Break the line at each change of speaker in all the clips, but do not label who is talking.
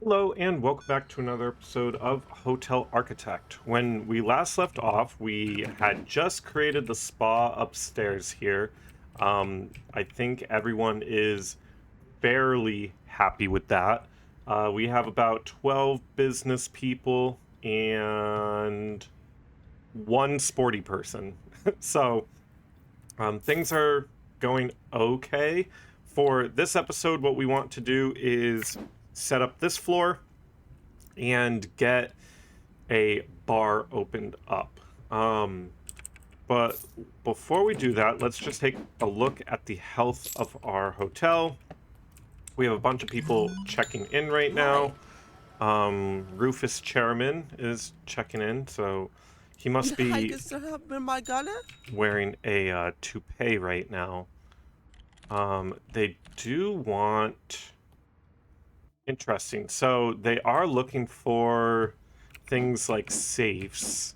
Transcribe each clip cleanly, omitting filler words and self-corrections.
Hello, and welcome back to another episode of Hotel Architect. When we last left off, we had just created the spa upstairs here. I think everyone is fairly happy with that. We have about 12 business people and one sporty person. So things are going okay. For this episode, what we want to do is set up this floor and get a bar opened up. But before we do that, let's just take a look at the health of our hotel. We have a bunch of people checking in right now. Rufus Chairman is checking in, so he must be wearing a toupee right now. They do want... Interesting. So they are looking for things like safes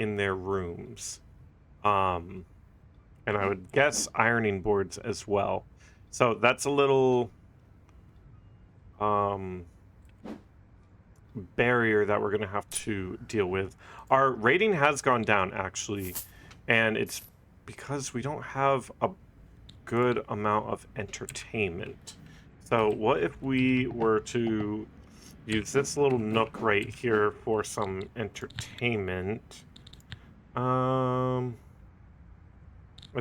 in their rooms. And I would guess ironing boards as well. So that's a little barrier that we're going to have to deal with. Our rating has gone down, actually, and it's because we don't have a good amount of entertainment. So what if we were to use this little nook right here for some entertainment? Let's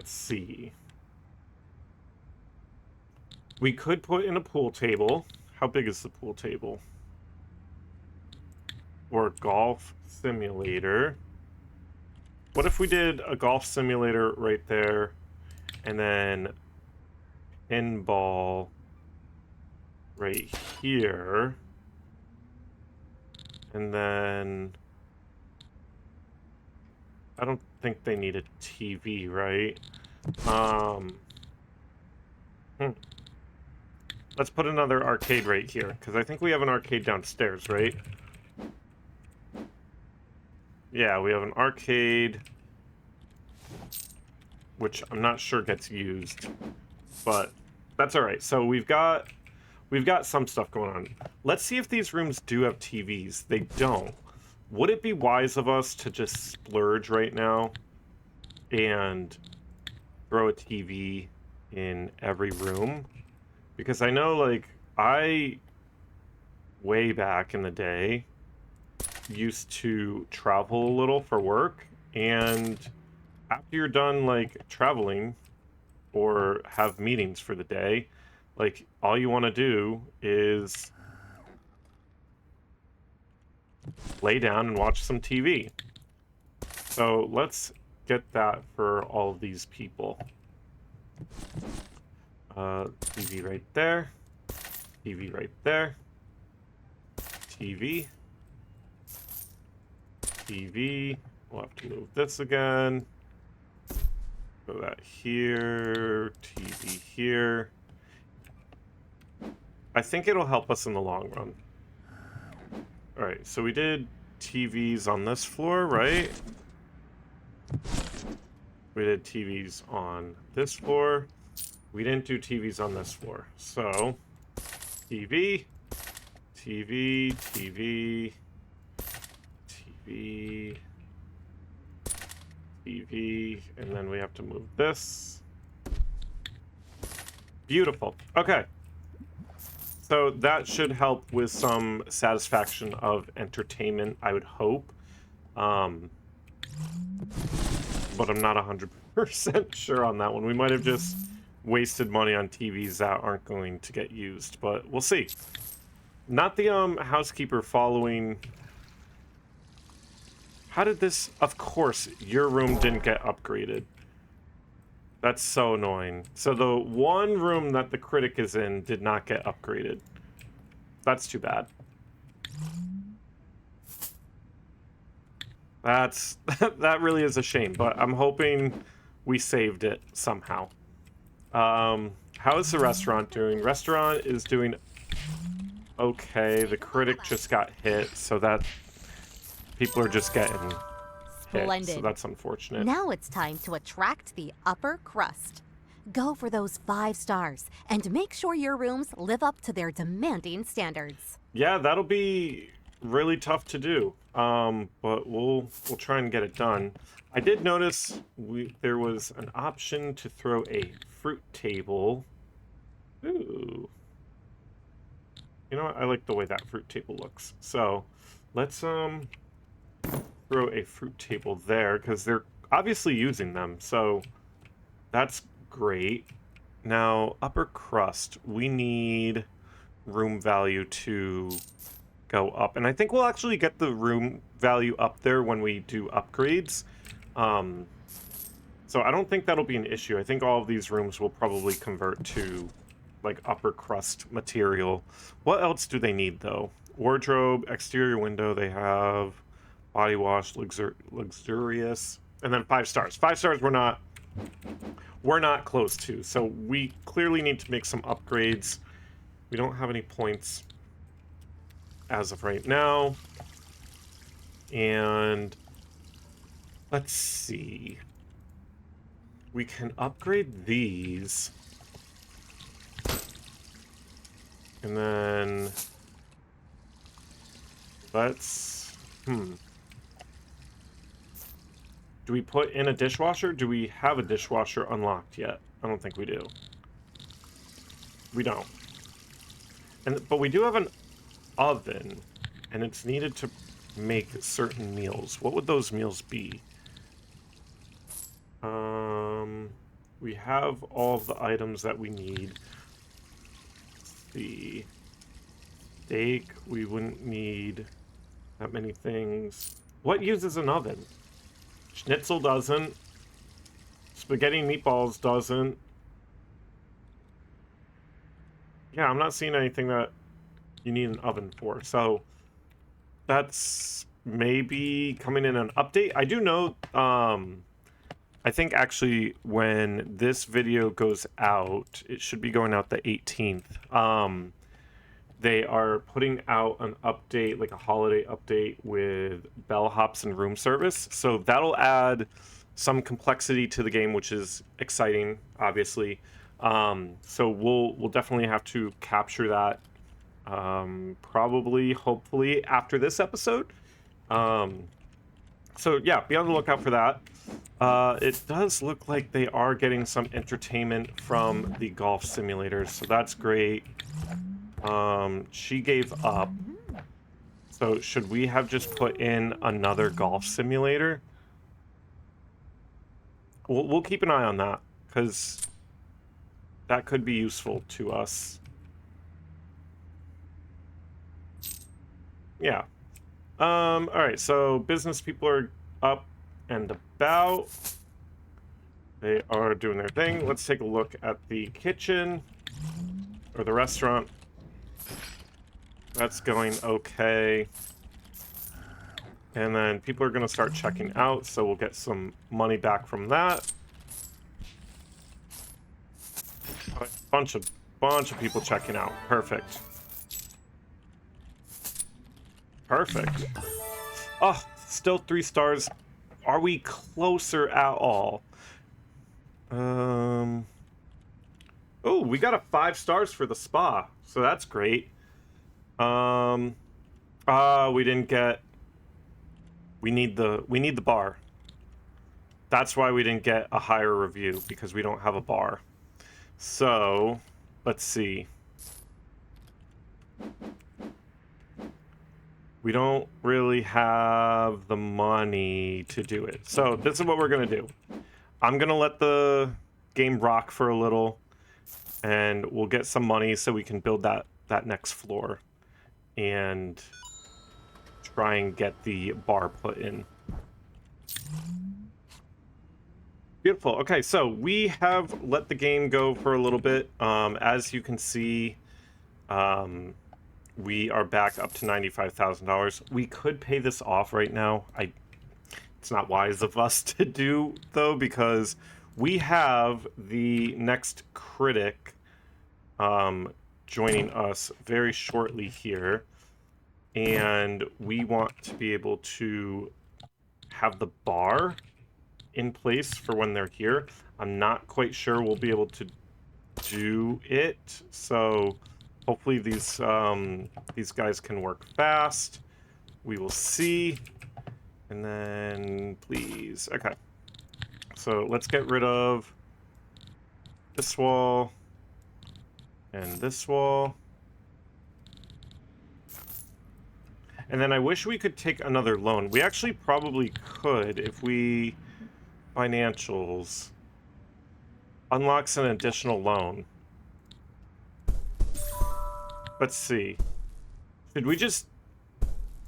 see. We could put in a pool table. How big is the pool table? Or a golf simulator. What if we did a golf simulator right there, and then pinball right here, and then I don't think they need a TV, right? Let's put another arcade right here, because I think we have an arcade downstairs, right? Yeah, we have an arcade, which I'm not sure gets used, but that's all right. So we've got some stuff going on. Let's see if these rooms do have TVs. They don't. Would it be wise of us to just splurge right now and throw a TV in every room? Because I know, like, way back in the day, used to travel a little for work, and after you're done, like, traveling or have meetings for the day, like, all you want to do is lay down and watch some TV. So let's get that for all of these people. TV right there. TV right there. TV. TV. We'll have to move this again. Go that here. TV here. I think it'll help us in the long run. Alright, so we did TVs on this floor, right? We did TVs on this floor. We didn't do TVs on this floor. So, TV, TV, TV, TV, TV, and then we have to move this. Beautiful. Okay. So that should help with some satisfaction of entertainment, I would hope. But I'm not 100% sure on that one. We might have just wasted money on TVs that aren't going to get used, but we'll see. Not the housekeeper following. How did this? Of course, your room didn't get upgraded. That's so annoying. So the one room that the critic is in did not get upgraded. That's too bad. That's that really is a shame, but I'm hoping we saved it somehow. How is the restaurant doing? Restaurant is doing okay. The critic just got hit, so that people are just getting hit.
Splendid.
So that's unfortunate.
Now it's time to attract the upper crust. Go for those 5 stars and make sure your rooms live up to their demanding standards.
Yeah, that'll be really tough to do. But we'll try and get it done. I did notice there was an option to throw a fruit table. Ooh. You know what? I like the way that fruit table looks. So, let's throw a fruit table there because they're obviously using them. So, that's great. Now, upper crust, we need room value to go up. And I think we'll actually get the room value up there when we do upgrades. So I don't think that'll be an issue. I think all of these rooms will probably convert to like upper crust material. What else do they need though? Wardrobe, exterior window, they have body wash, luxurious, and then 5 stars. 5 stars we're not close to. So we clearly need to make some upgrades. We don't have any points as of right now. And let's see. We can upgrade these. And then let's do we put in a dishwasher? Do we have a dishwasher unlocked yet? I don't think we do. We don't. But we do have an oven, and it's needed to make certain meals. What would those meals be? We have all of the items that we need. The steak, we wouldn't need that many things. What uses an oven? Schnitzel doesn't. Spaghetti meatballs doesn't. Yeah, I'm not seeing anything that you need an oven for. So that's maybe coming in an update. I do know, I think actually when this video goes out, it should be going out the 18th. They are putting out an update, like a holiday update with bellhops and room service. So that'll add some complexity to the game, which is exciting, obviously. So we'll definitely have to capture that, probably, hopefully, after this episode. So yeah, be on the lookout for that. It does look like they are getting some entertainment from the golf simulators, so that's great. She gave up. So should we have just put in another golf simulator? We'll keep an eye on that, because that could be useful to us. Yeah. Alright, so business people are up and about. They are doing their thing. Let's take a look at the kitchen, or the restaurant. That's going okay. And then people are going to start checking out, so we'll get some money back from that. A bunch of people checking out. Perfect. Perfect. Oh, still 3 stars. Are we closer at all? Oh, we got a 5 stars for the spa, so that's great. We didn't get. We need the bar. That's why we didn't get a higher review, because we don't have a bar. So, let's see. We don't really have the money to do it. So this is what we're gonna do. I'm gonna let the game rock for a little, and we'll get some money so we can build that next floor and try and get the bar put in. Beautiful. Okay, so we have let the game go for a little bit. As you can see, we are back up to $95,000. We could pay this off right now. It's not wise of us to do, though, because we have the next critic joining us very shortly here. And we want to be able to have the bar in place for when they're here. I'm not quite sure we'll be able to do it, so hopefully these guys can work fast. We will see. And then please, okay. So let's get rid of this wall and this wall. And then I wish we could take another loan. We actually probably could if we... Financials. Unlocks an additional loan. Let's see. Should we just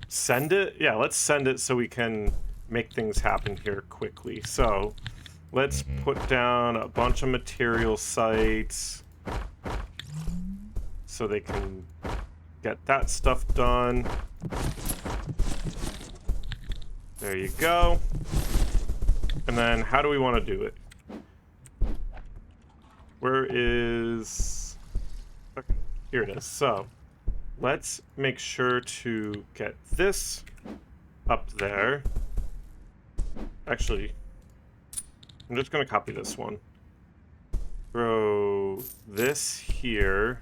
send it? Yeah, let's send it so we can make things happen here quickly. So let's put down a bunch of material sites so they can get that stuff done. There you go. And then how do we want to do it? Where is... Okay, here it is. So let's make sure to get this up there. Actually, I'm just going to copy this one. Throw this here.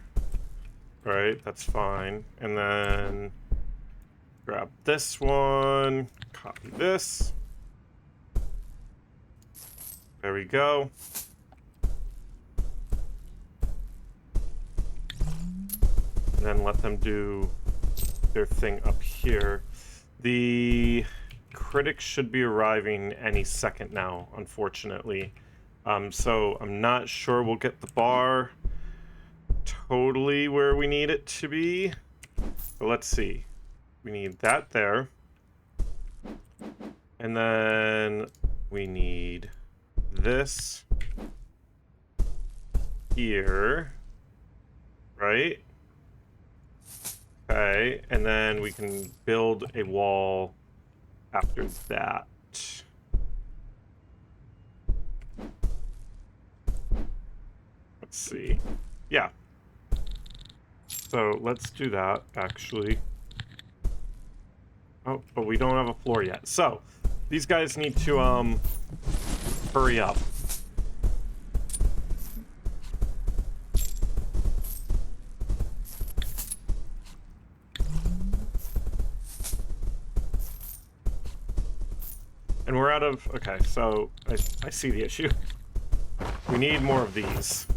All right, that's fine. And then grab this one, copy this. There we go. And then let them do their thing up here. The critics should be arriving any second now, unfortunately. So I'm not sure we'll get the bar totally where we need it to be. But let's see. We need that there. And then we need this here, right? Okay, and then we can build a wall after that. Let's see. Yeah. So let's do that, actually. Oh, but we don't have a floor yet. So these guys need to hurry up. And we're out of... Okay, so I see the issue. We need more of these.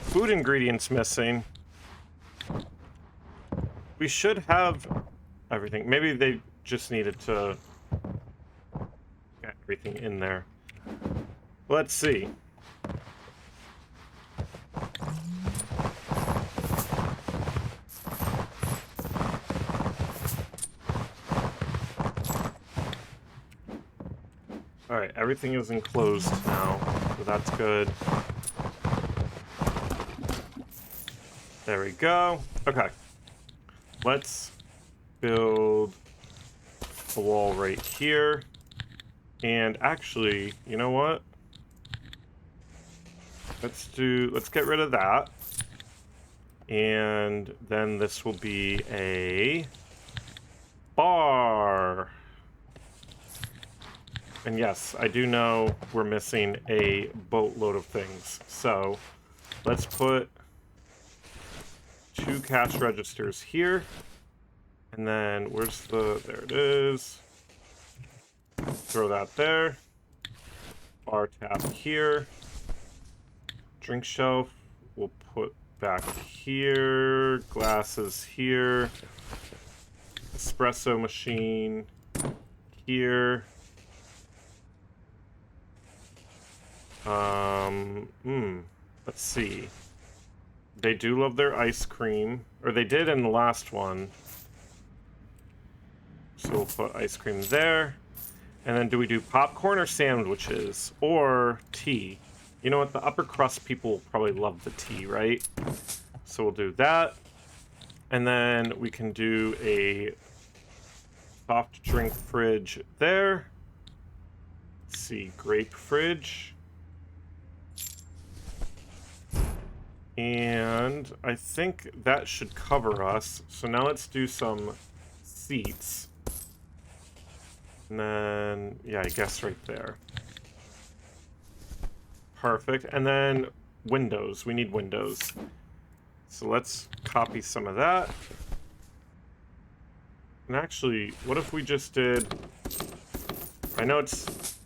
Food ingredients missing. We should have everything. Maybe they just needed to get everything in there. Let's see. Alright, everything is enclosed now, so that's good. There we go. Okay. Let's build a wall right here. And actually, you know what? Let's get rid of that. And then this will be a bar. And yes, I do know we're missing a boatload of things. So let's put 2 cash registers here. And then where's the... There it is. Throw that there. Bar tab here. Drink shelf we'll put back here. Glasses here. Espresso machine here. Let's see. They do love their ice cream, or they did in the last one. So we'll put ice cream there. And then do we do popcorn or sandwiches or tea? You know what? The upper crust people probably love the tea, right? So we'll do that. And then we can do a soft drink fridge there. Let's see, grape fridge. And I think that should cover us. So now let's do some seats. And then, yeah, I guess right there. Perfect. And then windows. We need windows. So let's copy some of that. And actually, what if we just did... I know it's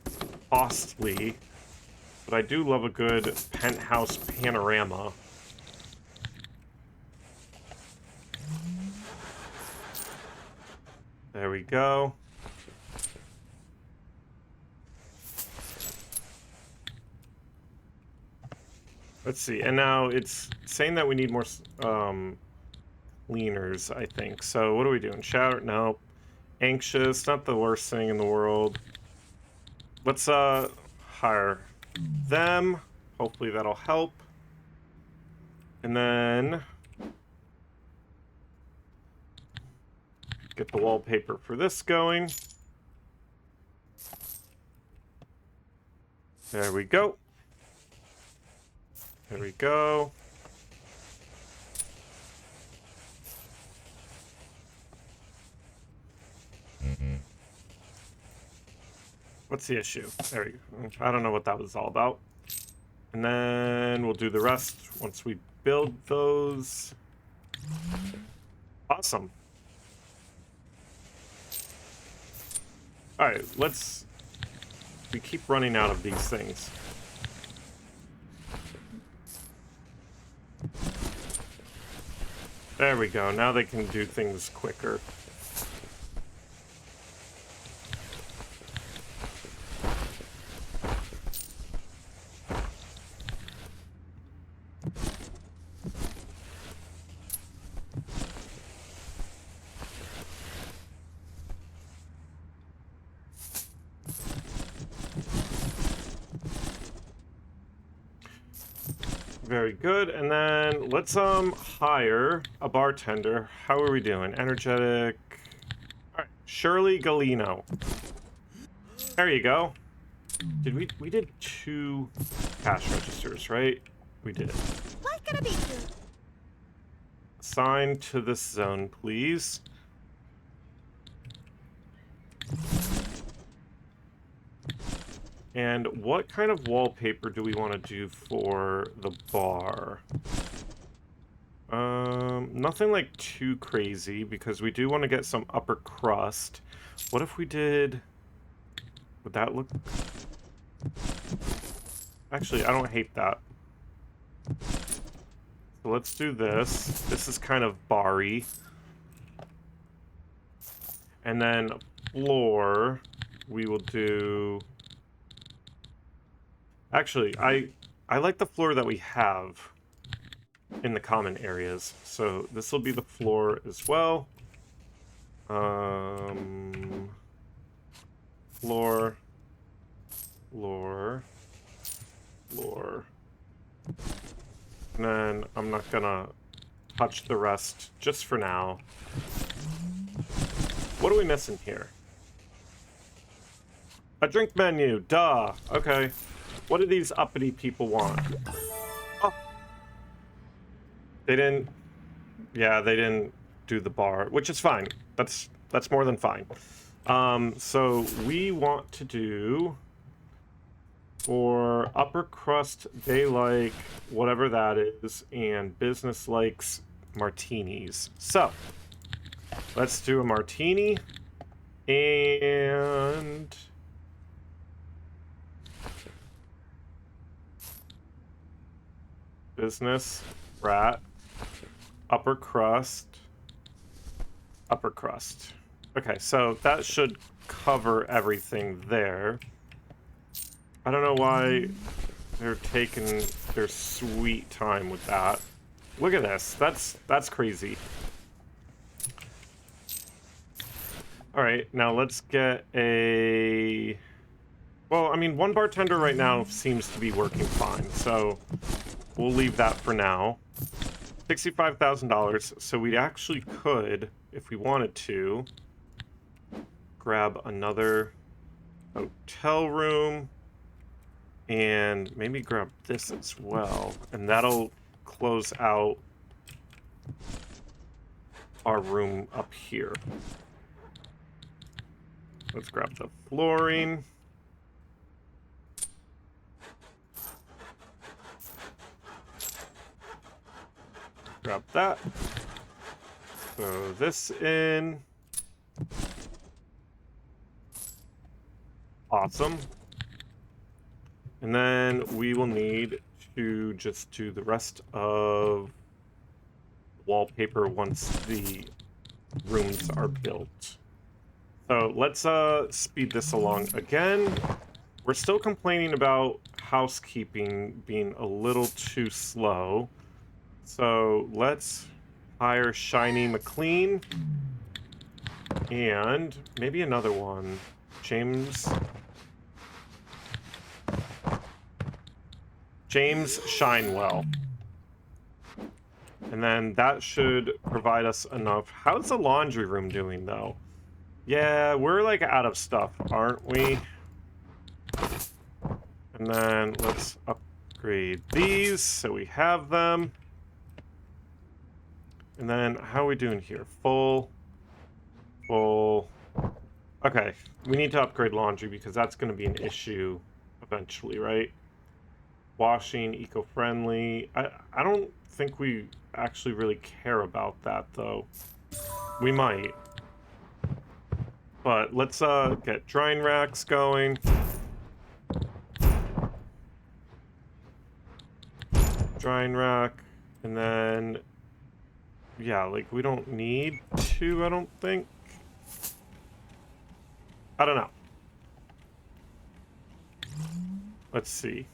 costly, but I do love a good penthouse panorama. There we go. Let's see. And now it's saying that we need more cleaners, I think. So what are we doing? Shower? No. Anxious. Not the worst thing in the world. Let's hire them. Hopefully that'll help. And then get the wallpaper for this going. There we go. There we go. What's the issue? There we go. I don't know what that was all about. And then we'll do the rest once we build those. Awesome. Alright, we keep running out of these things. There we go. Now they can do things quicker. Very good. And then let's hire a bartender. How are we doing? Energetic. All right, Shirley Galino. There you go. Did we did 2 cash registers, right? We did.
What can I be you?
Assign to this zone, please. And what kind of wallpaper do we want to do for the bar? Nothing like too crazy because we do want to get some upper crust. What if we did... Would that look... Actually, I don't hate that. So let's do this. This is kind of bar-y. And then floor, we will do... Actually, I like the floor that we have in the common areas. So this will be the floor as well. Floor, floor, floor. And then I'm not gonna touch the rest just for now. What are we missing here? A drink menu, duh. Okay. What do these uppity people want? Oh. They didn't... Yeah, they didn't do the bar, which is fine. That's more than fine. So we want to do... For upper crust, they like whatever that is, and business likes martinis. So, let's do a martini, and... Business, rat, upper crust, upper crust. Okay, so that should cover everything there. I don't know why they're taking their sweet time with that. Look at this. That's crazy. All right, now let's get a... Well, I mean, one bartender right now seems to be working fine, so we'll leave that for now. $65,000, so we actually could, if we wanted to, grab another hotel room and maybe grab this as well, and that'll close out our room up here. Let's grab the flooring. Grab that. Throw this in. Awesome. And then we will need to just do the rest of wallpaper once the rooms are built. So let's speed this along again. We're still complaining about housekeeping being a little too slow. So let's hire Shiny McLean and maybe another one. James Shinewell. And then that should provide us enough. How's the laundry room doing, though? Yeah, we're like out of stuff, aren't we? And then let's upgrade these so we have them. And then how are we doing here? Full. Okay, we need to upgrade laundry because that's going to be an issue eventually, right? Washing, eco-friendly. I don't think we actually really care about that, though. We might. But let's get drying racks going. Drying rack. And then... yeah, like, we don't need to, I don't think. I don't know. Let's see.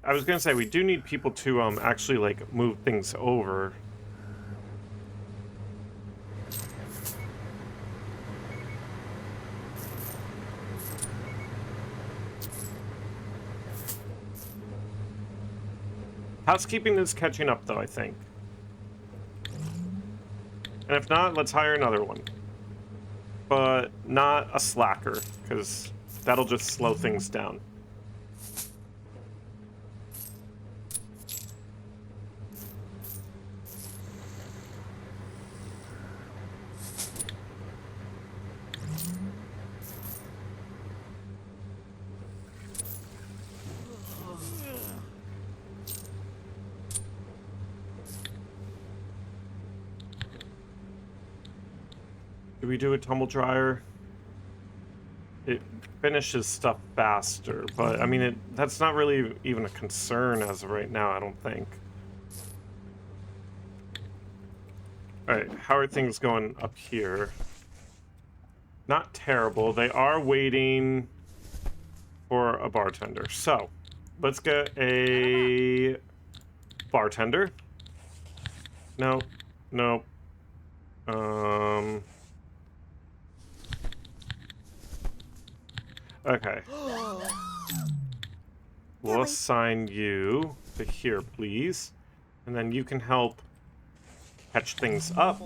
I was gonna say, we do need people to, actually, like, move things over. Housekeeping is catching up, though, I think. And if not, let's hire another one. But not a slacker, because that'll just slow things down. Do we do a tumble dryer? It finishes stuff faster, but I mean, that's not really even a concern as of right now, I don't think. Alright, how are things going up here? Not terrible. They are waiting for a bartender. So, let's get a bartender. No, no. Okay. We'll assign you to here, please. And then you can help catch things up.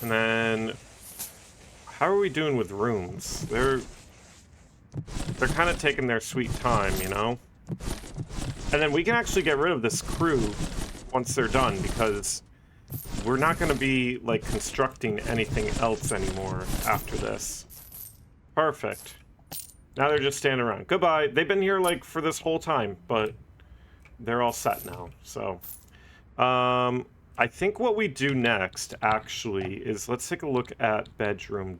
And then... how are we doing with rooms? They're kind of taking their sweet time, you know? And then we can actually get rid of this crew once they're done, because we're not going to be, like, constructing anything else anymore after this. Perfect. Now they're just standing around. Goodbye. They've been here, like, for this whole time, but they're all set now, so... I think what we do next, actually, is let's take a look at bedroom.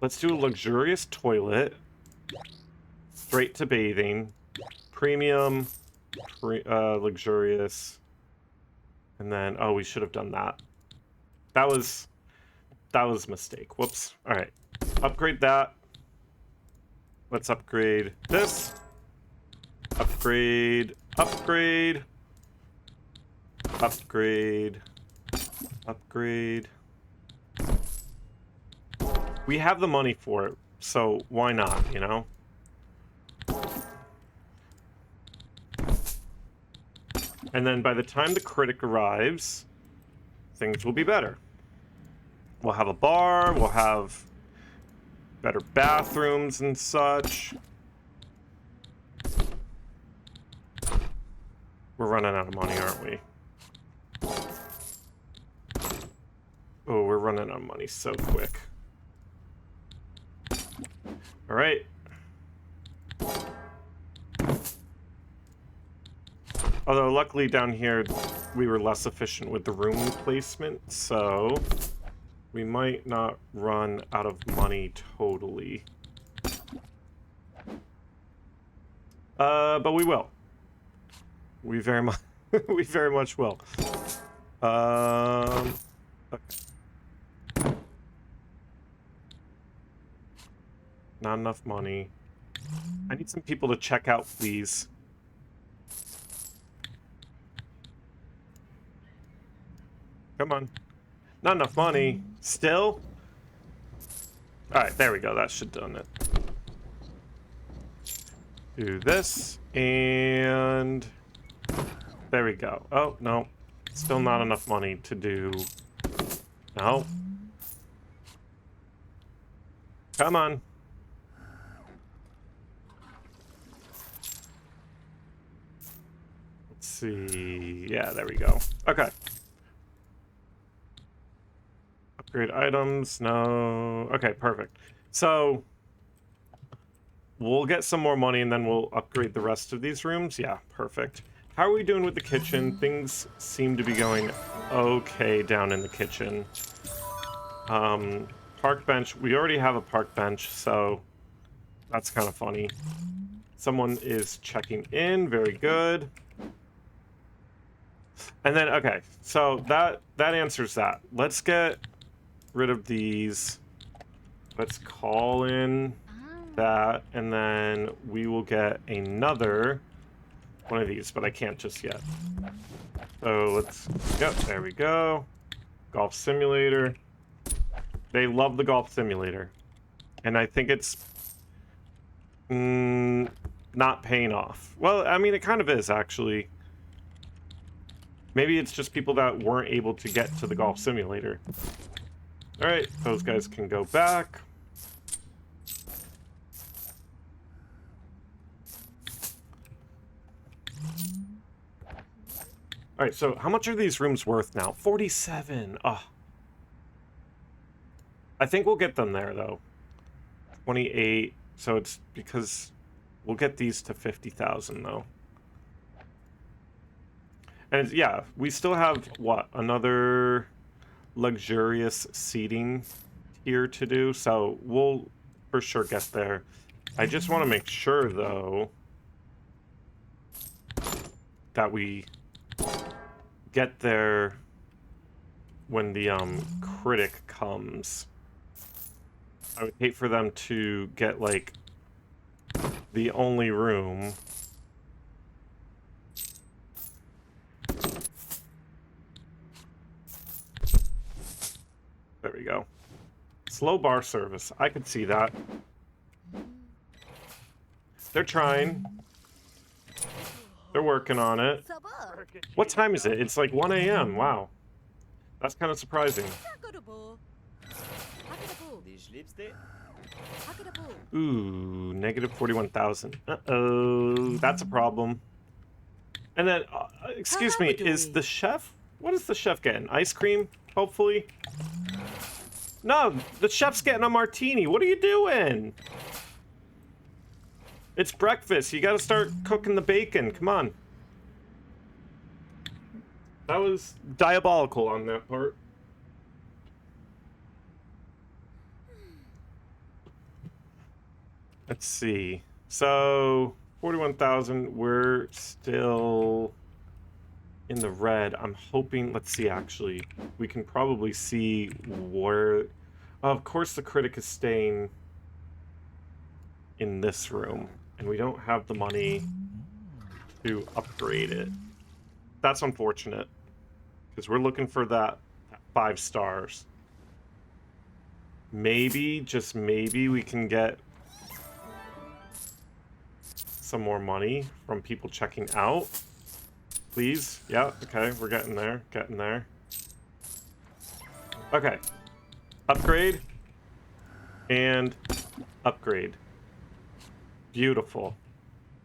Let's do a luxurious toilet. Straight to bathing. Premium. Luxurious. And then, oh, we should have done that. That was a mistake. Whoops. All right. Upgrade that. Let's upgrade this. Upgrade. Upgrade. Upgrade. Upgrade. We have the money for it, so why not, you know? And then by the time the critic arrives, things will be better. We'll have a bar, we'll have better bathrooms and such. We're running out of money, aren't we? Oh, we're running out of money so quick. All right. Although luckily down here we were less efficient with the room placement, so we might not run out of money totally. But we will. We very much we very much will. Okay. Not enough money. I need some people to check out, please. Come on. Not enough money. Still? Alright, there we go. That should have done it. Do this, and... there we go. Oh, no. Still not enough money to do... no. Come on. Let's see... yeah, there we go. Okay. Upgrade items, no... okay, perfect. So... we'll get some more money and then we'll upgrade the rest of these rooms. Yeah, perfect. How are we doing with the kitchen? Things seem to be going okay down in the kitchen. Park bench. We already have a park bench, so that's kind of funny. Someone is checking in. Very good. And then, okay, so that answers that. Let's get rid of these. Let's call in that, and then we will get another one of these, but I can't just yet. So let's, yep, there we go. Golf simulator. They love the golf simulator. And I think it's not paying off. Well, I mean, it kind of is, actually. Maybe it's just people that weren't able to get to the golf simulator. All right, those guys can go back. All right, so how much are these rooms worth now? 47. Oh. I think we'll get them there, though. 28. So it's because we'll get these to 50,000, though. And yeah, we still have, what, another luxurious seating here to do. So we'll for sure get there. I just want to make sure, though, that we get there when the critic comes. I would hate for them to get like the only room. There we go. Slow bar service. I could see that. They're trying. They're working on it. What time is it? It's like 1 a.m. Wow. That's kind of surprising. Ooh, negative 41,000. Uh-oh, that's a problem. And then, excuse me, is the chef? What is the chef getting? Ice cream, hopefully? No, the chef's getting a martini. What are you doing? It's breakfast. You gotta start cooking the bacon. Come on. That was diabolical on that part. Let's see. So, 41,000. We're still in the red. I'm hoping... let's see, actually. We can probably see where... oh, of course the critic is staying in this room. And we don't have the money to upgrade it. That's unfortunate. Because we're looking for that 5 stars. Maybe, just maybe, we can get some more money from people checking out. Please. Yeah, okay, we're getting there. Getting there. Okay. Upgrade. And upgrade. Beautiful.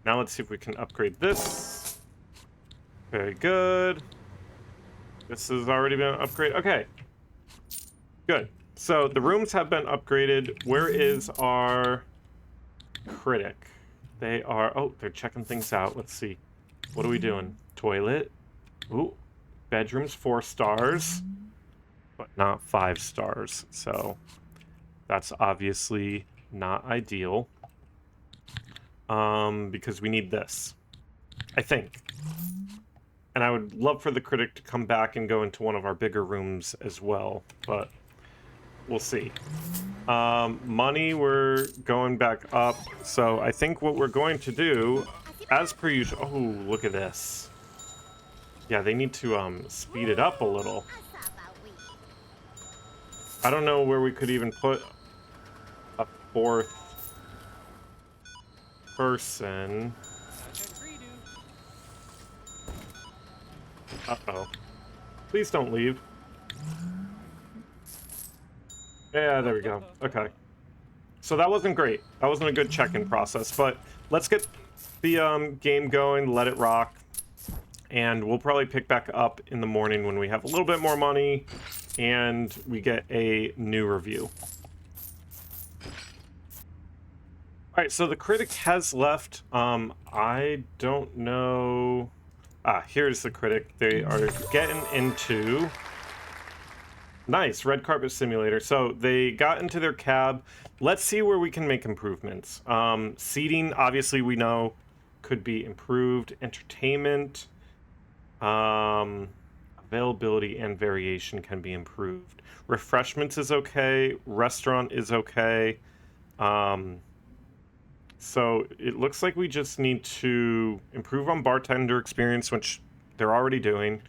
Now let's see if we can upgrade this. Very good. This has already been upgraded. Okay, good. So the rooms have been upgraded. Where is our critic? They are, oh, they're checking things out. Let's see. What are we doing? Toilet. Ooh, bedrooms 4 stars, but not 5 stars. So that's obviously not ideal. Because we need this, I think. And I would love for the critic to come back and go into one of our bigger rooms as well, but we'll see. Money, we're going back up. So I think what we're going to do, as per usual, oh, look at this. Yeah, they need to speed it up a little. I don't know where we could even put a 4th person. Uh-oh. Please don't leave. Yeah, there we go. Okay. So that wasn't great. That wasn't a good check-in process, but let's get the game going, let it rock, and we'll probably pick back up in the morning when we have a little bit more money and we get a new review. All right, so the critic has left. I don't know. Ah, here's the critic. They are getting into... Nice, red carpet simulator. So they got into their cab. Let's see where we can make improvements. Seating, obviously, we know could be improved. Entertainment, availability and variation can be improved. Refreshments is okay. Restaurant is okay. So it looks like we just need to improve on bartender experience, which they're already doing.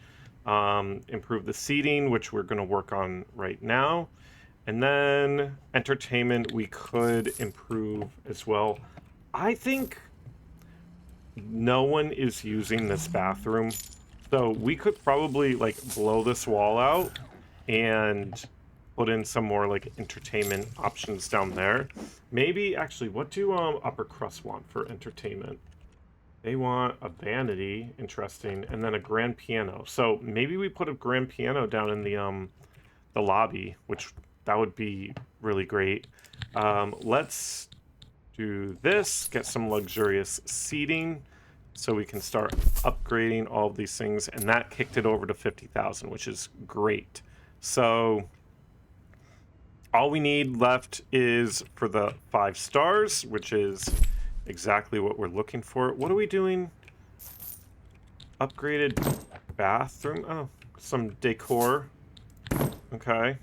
Improve the seating, which we're going to work on right now. And then entertainment, we could improve as well. I think no one is using this bathroom. So we could probably like blow this wall out and put in some more like entertainment options down there. Maybe actually, what do Upper Crust want for entertainment? They want a vanity, interesting, and then a grand piano. So maybe we put a grand piano down in the lobby, which that would be really great. Let's do this, get some luxurious seating so we can start upgrading all of these things, and that kicked it over to 50,000, which is great. So all we need left is for the 5 stars, which is exactly what we're looking for. What are we doing? Upgraded bathroom. Oh, some decor. Okay.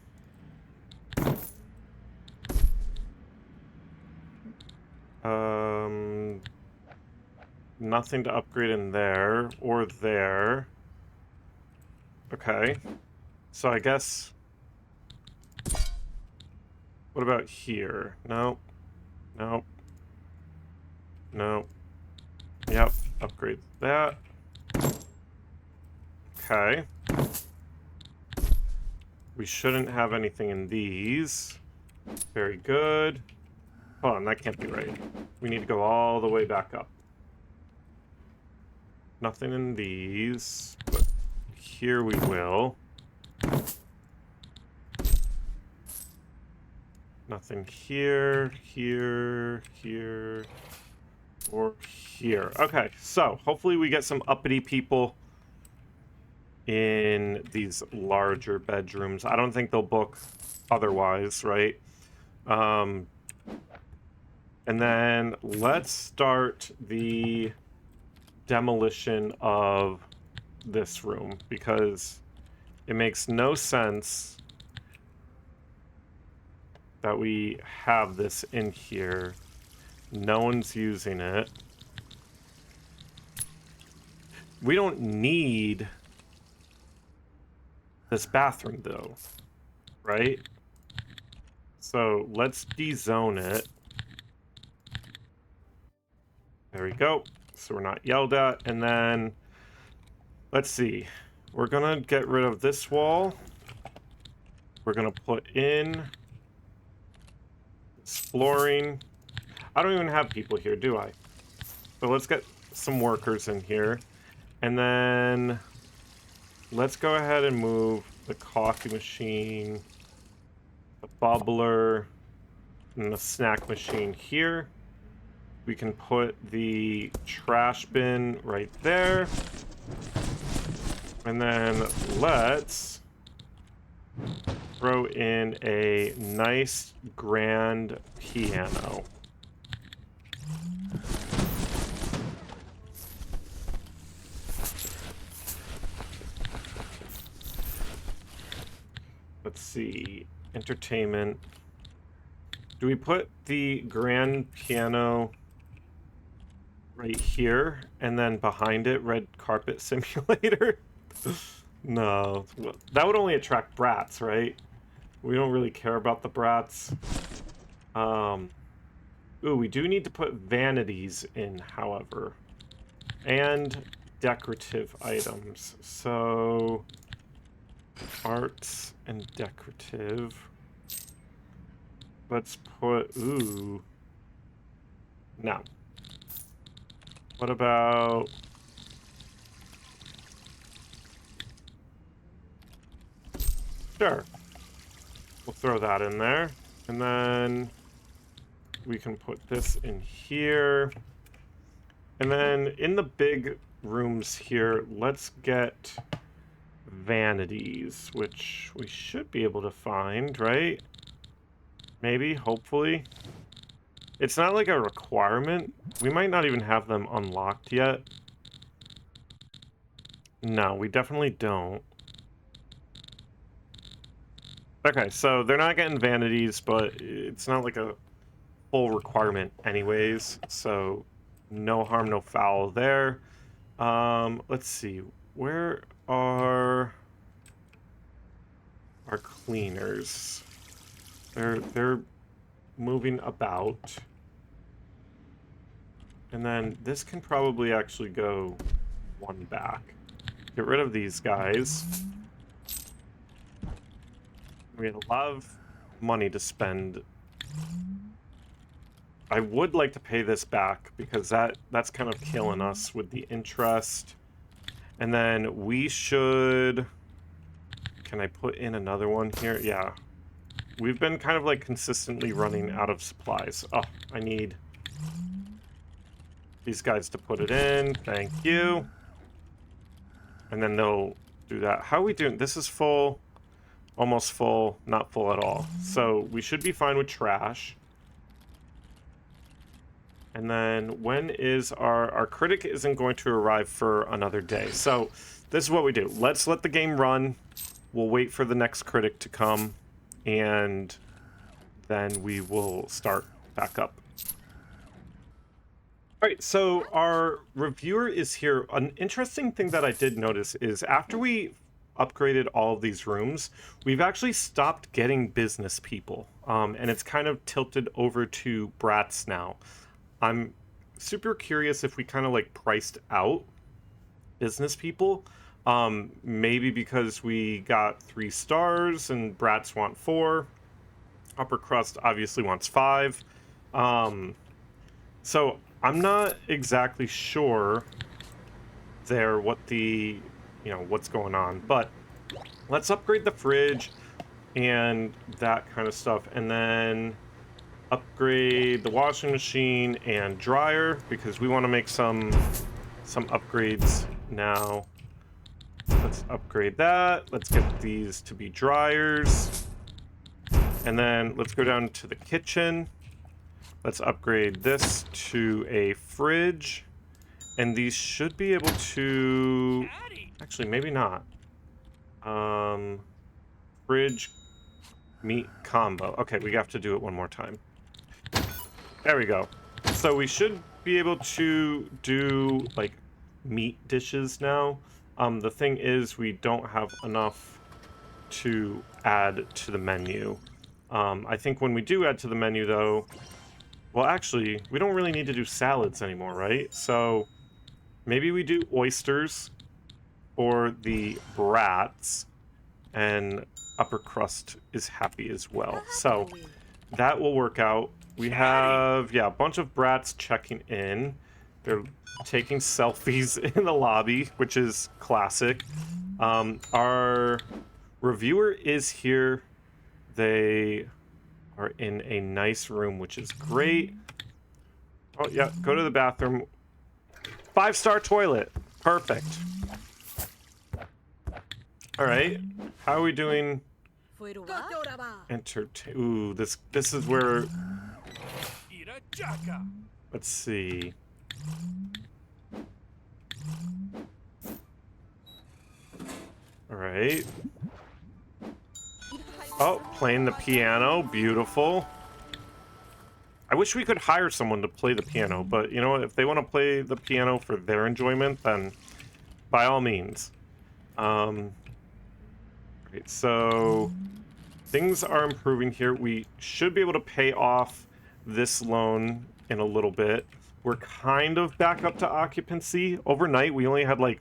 Nothing to upgrade in there or there. Okay. So I guess... What about here? No. No. No. Yep. Upgrade that. Okay. We shouldn't have anything in these. Very good. Hold on, that can't be right. We need to go all the way back up. Nothing in these, but here we will. Nothing here, here, here, or here. Okay, so hopefully we get some uppity people in these larger bedrooms. I don't think they'll book otherwise, right? And then let's start the demolition of this room, because it makes no sense that we have this in here. No one's using it. We don't need this bathroom though, right? So let's dezone it. There we go. So we're not yelled at. And then let's see. We're gonna get rid of this wall. We're gonna put in this flooring. I don't even have people here, do I? So let's get some workers in here. And then let's go ahead and move the coffee machine, the bubbler, and the snack machine here. We can put the trash bin right there. And then let's throw in a nice grand piano. Let's see. Entertainment. Do we put the grand piano right here and then behind it red carpet simulator? No. That would only attract brats, right? We don't really care about the brats. Ooh, we do need to put vanities in, however. And decorative items. So arts and decorative. Let's put, ooh. No. What about... Sure. We'll throw that in there. And then we can put this in here. And then in the big rooms here, let's get vanities, which we should be able to find, right? Maybe, hopefully. It's not like a requirement. We might not even have them unlocked yet. No, we definitely don't. Okay, so they're not getting vanities, but it's not like a full requirement anyways, so no harm, no foul there. Let's see. Where are our cleaners? They're moving about. And then this can probably actually go one back. Get rid of these guys. We had a lot of money to spend. I would like to pay this back because that's kind of killing us with the interest. And then we should... Can I put in another one here? Yeah. We've been kind of like consistently running out of supplies. Oh, I need these guys to put it in. Thank you. And then they'll do that. How are we doing? This is full. Almost full. Not full at all. So we should be fine with trash. And then when is our critic isn't going to arrive for another day. So this is what we do. Let's let the game run. We'll wait for the next critic to come. And then we will start back up. All right, so our reviewer is here. An interesting thing that I did notice is after we upgraded all of these rooms, we've actually stopped getting business people. And it's kind of tilted over to brats now. I'm super curious if we kind of like priced out business people. Maybe because we got 3 stars and brats want 4. Upper crust obviously wants 5. So I'm not exactly sure there what the, what's going on, but let's upgrade the fridge and that kind of stuff, and then upgrade the washing machine and dryer because we want to make some upgrades now. Let's upgrade that. Let's get these to be dryers. And then let's go down to the kitchen. Let's upgrade this to a fridge. And these should be able to... Actually, maybe not. Fridge meat combo. Okay, we have to do it one more time. There we go. So we should be able to do, like, meat dishes now. The thing is, we don't have enough to add to the menu. I think when we do add to the menu, though... Well, actually, we don't really need to do salads anymore, right? So maybe we do oysters for the brats, and upper crust is happy as well. So that will work out. We have, yeah, a bunch of brats checking in. They're taking selfies in the lobby, which is classic. Our reviewer is here. They are in a nice room, which is great. Oh, yeah, go to the bathroom. 5-star toilet. Perfect. All right. How are we doing? Entertain. Ooh, this is where. Let's see. All right. Oh, playing the piano. Beautiful. I wish we could hire someone to play the piano, but you know what? If they want to play the piano for their enjoyment, then by all means. Right, so things are improving here. We should be able to pay off this loan in a little bit. We're kind of back up to occupancy. Overnight, we only had like,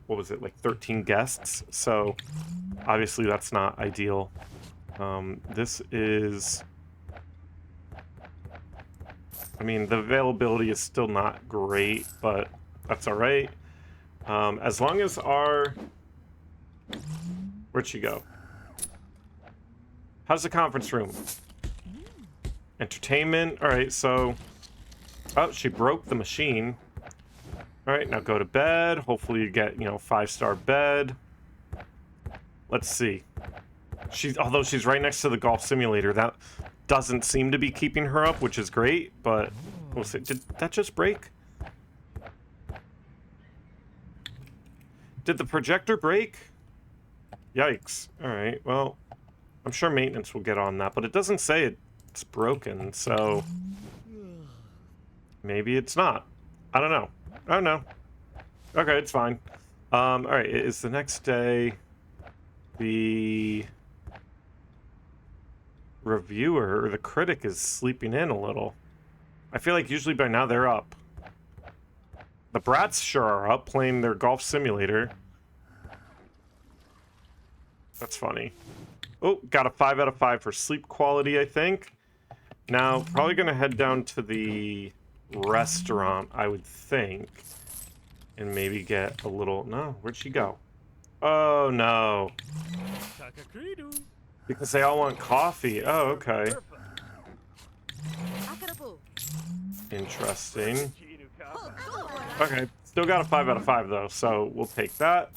what was it, like 13 guests. So obviously that's not ideal. This is, I mean, the availability is still not great, but that's all right. As long as our, where'd she go? How's the conference room? Entertainment. All right, so, oh, she broke the machine. All right, now go to bed. Hopefully you get, 5-star bed. Let's see. Although she's right next to the golf simulator, that doesn't seem to be keeping her up, which is great, but we'll see. Did that just break? Did the projector break? Yikes. All right, well, I'm sure maintenance will get on that, but it doesn't say it's broken, so maybe it's not. I don't know. I don't know. Okay, it's fine. All right, it is the next day. The reviewer, or the critic, is sleeping in a little. I feel like usually by now they're up. The brats sure are up playing their golf simulator. That's funny. Oh, got a 5 out of 5 for sleep quality, I think. Now, probably gonna head down to the restaurant, I would think. And maybe get a little... No, where'd she go? Oh, no. Because they all want coffee. Oh, okay. Interesting. Okay, still got a 5 out of 5, though, so we'll take that.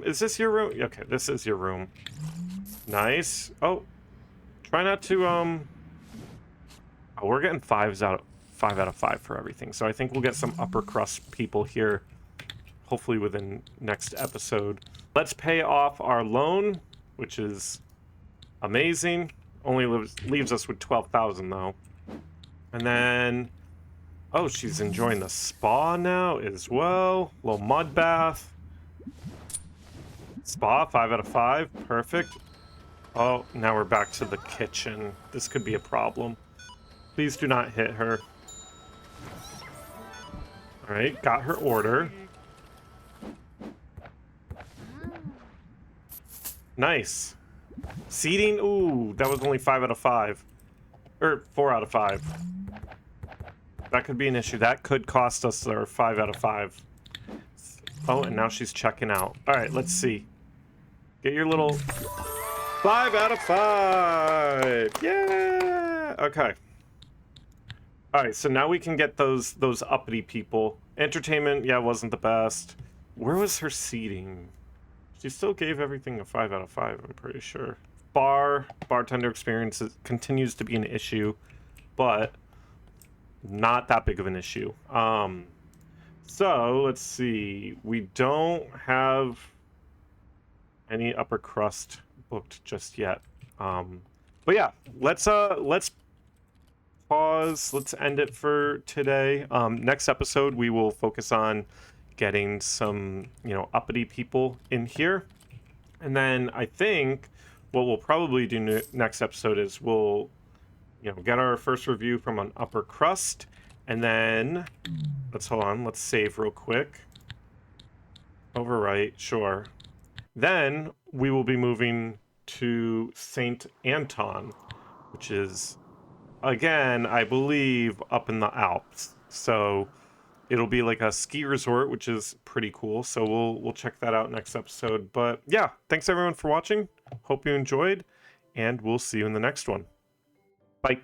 Is this your room? Okay, this is your room. Nice. Oh, try not to, Oh, we're getting 5 out of 5 for everything, so I think we'll get some upper crust people here, hopefully within next episode. Let's pay off our loan, which is amazing. Only leaves us with 12,000 though. And then, oh, she's enjoying the spa now as well. Little mud bath. Spa, 5 out of 5. Perfect. Oh, now we're back to the kitchen. This could be a problem. Please do not hit her. All right, got her order. Nice. Seating, ooh, that was only 5 out of 5. Or 4 out of 5. That could be an issue. That could cost us our 5 out of 5. Oh, and now she's checking out. All right, let's see. Get your little 5 out of 5. Yeah. Okay. All right, so now we can get those uppity people. Entertainment, yeah, wasn't the best. Where was her seating? She still gave everything a 5 out of 5, I'm pretty sure. Bartender experience continues to be an issue, but not that big of an issue. So let's see. We don't have any upper crust booked just yet. But yeah, let's pause. Let's end it for today. Next episode, we will focus on getting some, uppity people in here. And then I think what we'll probably do next episode is we'll, get our first review from an upper crust. And then, let's save real quick. Overwrite, sure. Then we will be moving to St. Anton, which is again, I believe up in the Alps. So it'll be like a ski resort, which is pretty cool. So we'll check that out next episode. But yeah, thanks everyone for watching. Hope you enjoyed, and we'll see you in the next one. Bye.